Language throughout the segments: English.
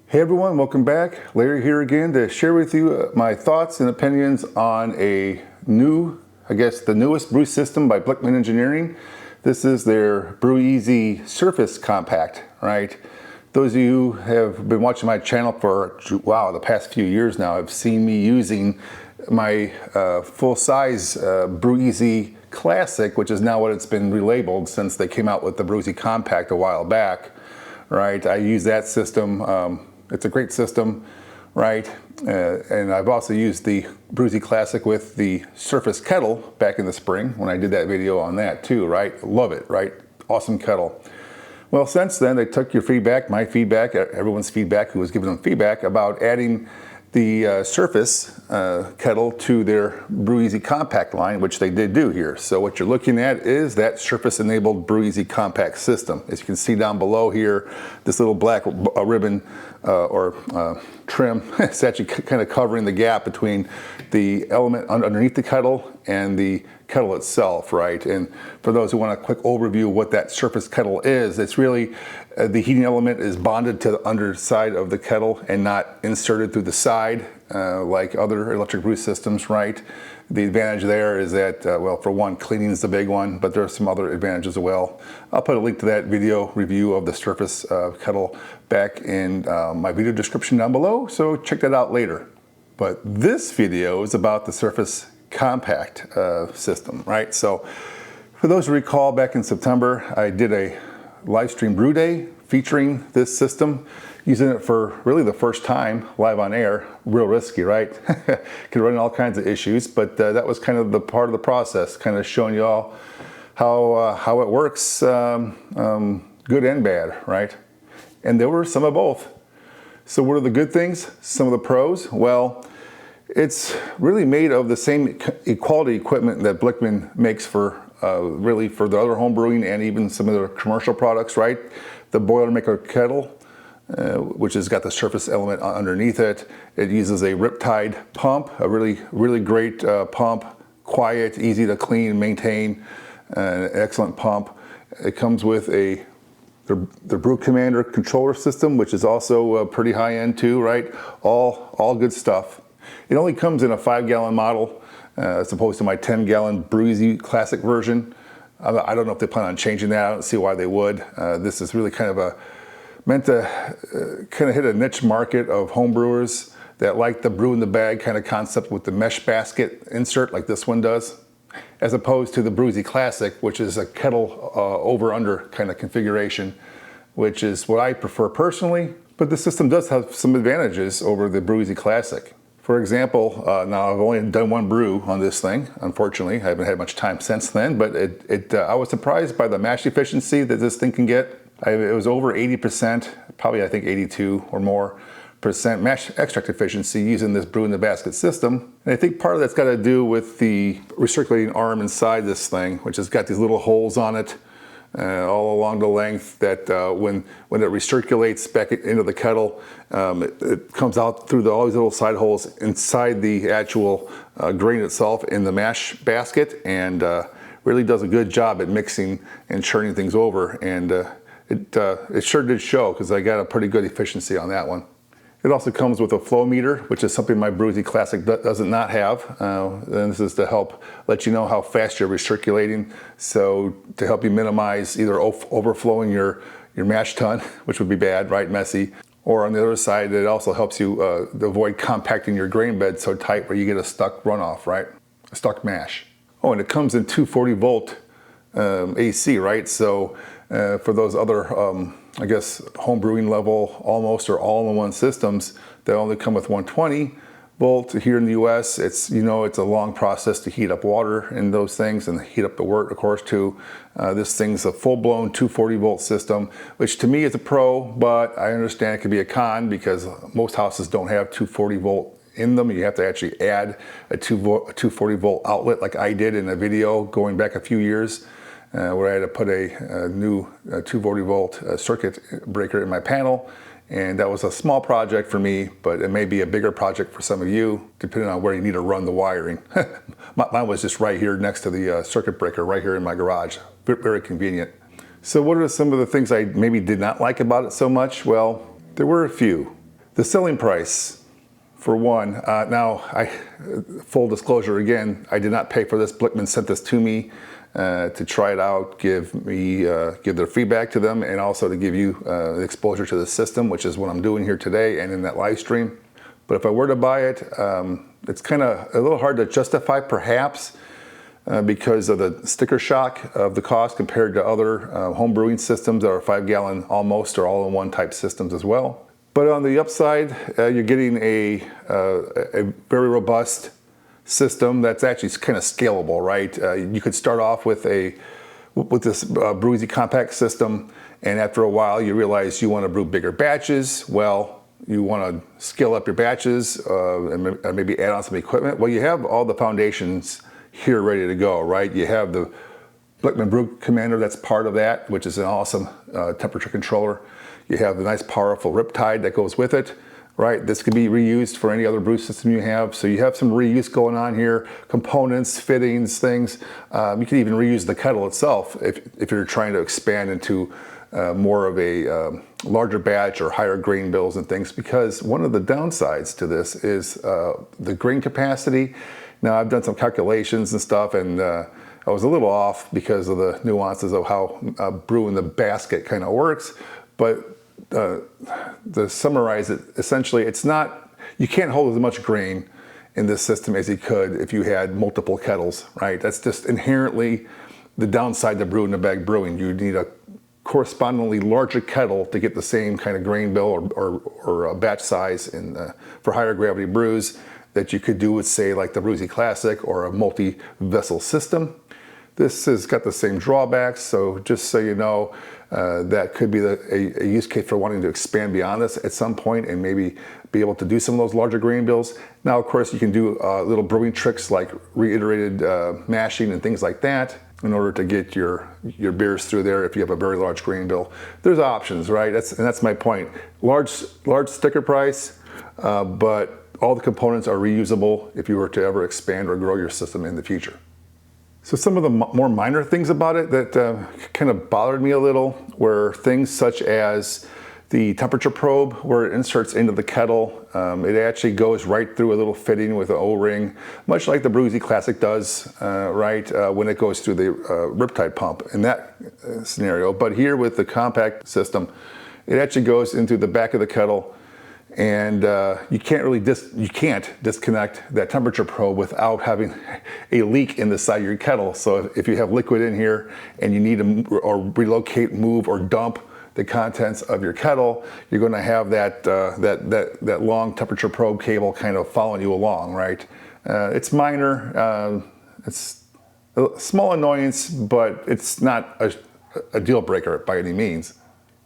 Hey everyone, welcome back. Larry here again to share with you my thoughts and opinions on a new, the newest brew system by Blichmann Engineering. This is their BrewEasy Surface Compact, right? Those of you who have been watching my channel for, wow, the past few years now have seen me using my full-size BrewEasy Classic, which is now what it's been relabeled since they came out with the BrewEasy Compact a while back, right? I use that system. It's a great system, right? And I've also used the BrewEasy Classic with the Surface Kettle back in the spring when I did that video on that too, right? Love it, right? Awesome kettle. Well, since then, they took your feedback, my feedback, everyone's feedback who was giving them feedback about adding the Surface kettle to their BrewEasy Compact line, which they did do here. So what you're looking at is that Surface-enabled BrewEasy Compact system. As you can see down below here, this little black ribbon or trim, it's actually kind of covering the gap between the element underneath the kettle and the kettle itself, right? And for those who want a quick overview of what that Surface kettle is, it's really the heating element is bonded to the underside of the kettle and not inserted through the side like other electric brew systems, right? The advantage there is that, well, for one, cleaning is the big one, but there are some other advantages as well. I'll put a link to that video review of the Surface kettle back in my video description down below, so check that out later. But this video is about the Surface Compact system, right? So for those who recall, back in September, I did a live stream brew day featuring this system, using it for really the first time live on air. Real risky, right? Could run all kinds of issues, but that was kind of the part of the process, kind of showing you all how it works, good and bad, right? And there were some of both. So what are the good things? Some of the pros? Well, it's really made of the same quality equipment that Blichmann makes for really for the other home brewing and even some of their commercial products, right? The Boilermaker kettle, which has got the Surface element underneath it. It uses a Riptide pump, a really great pump, quiet, easy to clean and maintain, an excellent pump. It comes with the Brew Commander controller system, which is also pretty high end too, right? All good stuff. It only comes in a 5-gallon model as opposed to my 10-gallon BrewEasy Classic version. I don't know if they plan on changing that. I don't see why they would. This is really kind of meant to kind of hit a niche market of home brewers that like the brew in the bag kind of concept with the mesh basket insert like this one does, as opposed to the BrewEasy Classic, which is a kettle over-under kind of configuration, which is what I prefer personally. But the system does have some advantages over the BrewEasy Classic. For example, now I've only done one brew on this thing, unfortunately. I haven't had much time since then, but I was surprised by the mash efficiency that this thing can get. It was over 80%, probably I think 82 or more percent mash extract efficiency using this brew in the basket system. And I think part of that's got to do with the recirculating arm inside this thing, which has got these little holes on it all along the length that when it recirculates back into the kettle, it comes out through all these little side holes inside the actual grain itself in the mash basket, and really does a good job at mixing and churning things over. And it sure did show, because I got a pretty good efficiency on that one. It also comes with a flow meter, which is something my BrewEasy Classic does not have. And this is to help let you know how fast you're recirculating. So to help you minimize either overflowing your mash tun, which would be bad, right, messy. Or on the other side, it also helps you avoid compacting your grain bed so tight where you get a stuck runoff, right? A stuck mash. Oh, and it comes in 240 volt AC, right? So for those other, I guess, home brewing level almost or all-in-one systems that only come with 120 volt here in the US, it's a long process to heat up water in those things and heat up the wort, of course, too. This thing's a full-blown 240 volt system, which to me is a pro, but I understand it could be a con because most houses don't have 240 volt in them. You have to actually add a 240 volt outlet like I did in a video going back a few years. Where I had to put a new 240 volt circuit breaker in my panel, and that was a small project for me, but it may be a bigger project for some of you, depending on where you need to run the wiring. Mine was just right here next to the circuit breaker, right here in my garage. Very convenient. So what are some of the things I maybe did not like about it so much? Well, there were a few. The selling price, for one, now full disclosure again, I did not pay for this. Blichmann sent this to me to try it out, give their feedback to them, and also to give you exposure to the system, which is what I'm doing here today and in that live stream. But if I were to buy it, it's kind of a little hard to justify perhaps because of the sticker shock of the cost compared to other home brewing systems that are 5-gallon almost or all-in-one type systems as well. But on the upside, you're getting a very robust system that's actually kind of scalable, right? You could start off with this BrewEasy compact system, and after a while you realize you want to brew bigger batches. Well, you want to scale up your batches and maybe add on some equipment. Well, you have all the foundations here ready to go, right? You have the Blichmann Brew Commander that's part of that, which is an awesome temperature controller. You have the nice powerful Riptide that goes with it, right? This can be reused for any other brew system you have. So you have some reuse going on here, components, fittings, things. You can even reuse the kettle itself if you're trying to expand into more of a larger batch or higher grain bills and things, because one of the downsides to this is the grain capacity. Now I've done some calculations and stuff, and I was a little off because of the nuances of how brew in the basket kind of works. But to summarize it, essentially, you can't hold as much grain in this system as you could if you had multiple kettles, right? That's just inherently the downside to brew in the bag brewing. You need a correspondingly larger kettle to get the same kind of grain bill or batch size for higher gravity brews that you could do with, say, like the BrewEasy Classic or a multi-vessel system. This has got the same drawbacks, so just so you know, that could be a use case for wanting to expand beyond this at some point and maybe be able to do some of those larger grain bills. Now, of course, you can do little brewing tricks like reiterated mashing and things like that in order to get your beers through there if you have a very large grain bill. There's options, right? That's my point. Large sticker price, but all the components are reusable if you were to ever expand or grow your system in the future. So some of the more minor things about it that kind of bothered me a little were things such as the temperature probe where it inserts into the kettle. It actually goes right through a little fitting with an O-ring, much like the BrewEasy Classic does, right, when it goes through the Riptide pump in that scenario. But here with the compact system, it actually goes into the back of the kettle, and you can't disconnect that temperature probe without having a leak in the side of your kettle. So if you have liquid in here and you need to relocate, move, or dump the contents of your kettle, you're going to have that long temperature probe cable kind of following you along, right? It's minor, it's a small annoyance, but it's not a deal breaker by any means.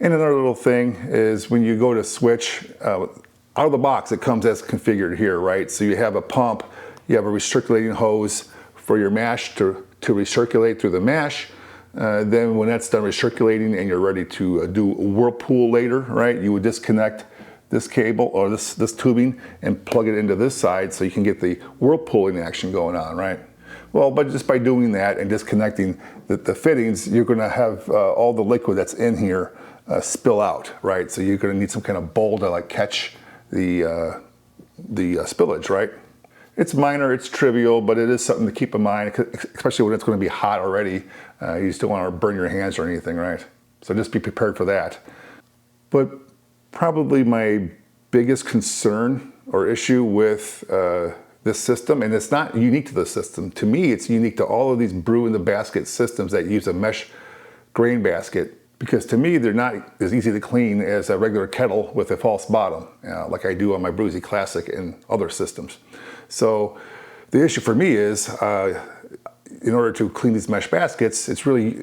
And another little thing is when you go to switch, out of the box it comes as configured here, right? So you have a pump, you have a recirculating hose for your mash to recirculate through the mash. Then when that's done recirculating and you're ready to do a whirlpool later, right? You would disconnect this cable or this tubing and plug it into this side so you can get the whirlpooling action going on, right? Well, but just by doing that and disconnecting the fittings, you're going to have all the liquid that's in here spill out, right? So you're going to need some kind of bowl to like catch the spillage, right? It's minor, it's trivial, but it is something to keep in mind, especially when it's going to be hot already. You just don't want to burn your hands or anything, right? So just be prepared for that. But probably my biggest concern or issue with this system, and it's not unique to the system. To me, it's unique to all of these brew in the basket systems that use a mesh grain basket, because to me, they're not as easy to clean as a regular kettle with a false bottom, like I do on my BrewEasy Classic and other systems. So the issue for me is, in order to clean these mesh baskets, it's really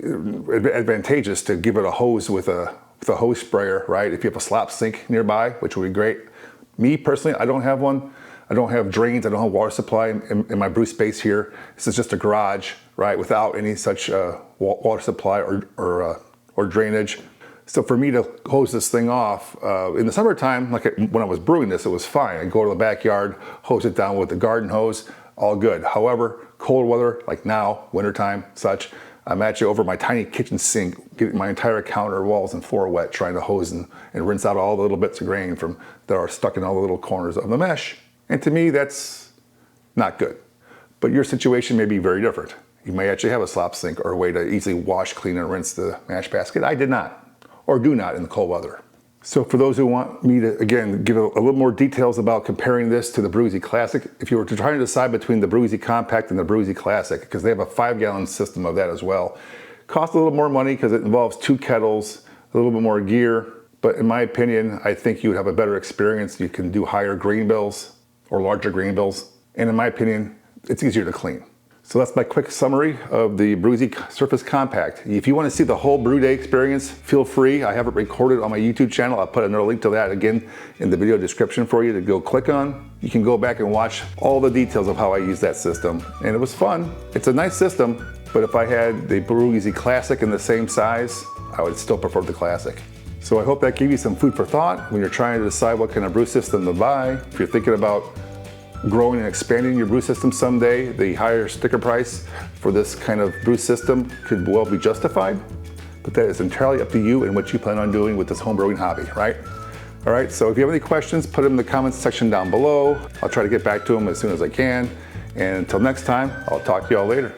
advantageous to give it a hose with a hose sprayer, right? If you have a slop sink nearby, which would be great. Me personally, I don't have one. I don't have drains, I don't have water supply in my brew space here. This is just a garage, right, without any such water supply or drainage. So for me to hose this thing off, in the summertime, like when I was brewing this, it was fine. I'd go to the backyard, hose it down with the garden hose, all good. However, cold weather, like now, wintertime, such, I'm actually over my tiny kitchen sink, getting my entire counter, walls, and floor wet, trying to hose and rinse out all the little bits of grain that are stuck in all the little corners of the mesh. And to me, that's not good. But your situation may be very different. You may actually have a slop sink or a way to easily wash, clean, and rinse the mash basket. I did not, or do not in the cold weather. So for those who want me to, again, give a little more details about comparing this to the BrewEasy Classic, if you were to try to decide between the BrewEasy Compact and the BrewEasy Classic, because they have a 5-gallon system of that as well, costs a little more money because it involves 2 kettles, a little bit more gear, but in my opinion, I think you would have a better experience. You can do higher grain bills or larger grain bills, and in my opinion, it's easier to clean. So that's my quick summary of the BrewEasy Surface Compact. If you want to see the whole brew day experience, feel free. I have it recorded on my YouTube channel. I'll put another link to that again in the video description for you to go click on. You can go back and watch all the details of how I use that system. And it was fun. It's a nice system, but if I had the BrewEasy Classic in the same size, I would still prefer the Classic. So I hope that gave you some food for thought when you're trying to decide what kind of brew system to buy. If you're thinking about growing and expanding your brew system someday, the higher sticker price for this kind of brew system could well be justified, but that is entirely up to you and what you plan on doing with this home brewing hobby, right? All right, so if you have any questions, put them in the comments section down below. I'll try to get back to them as soon as I can. And until next time, I'll talk to you all later.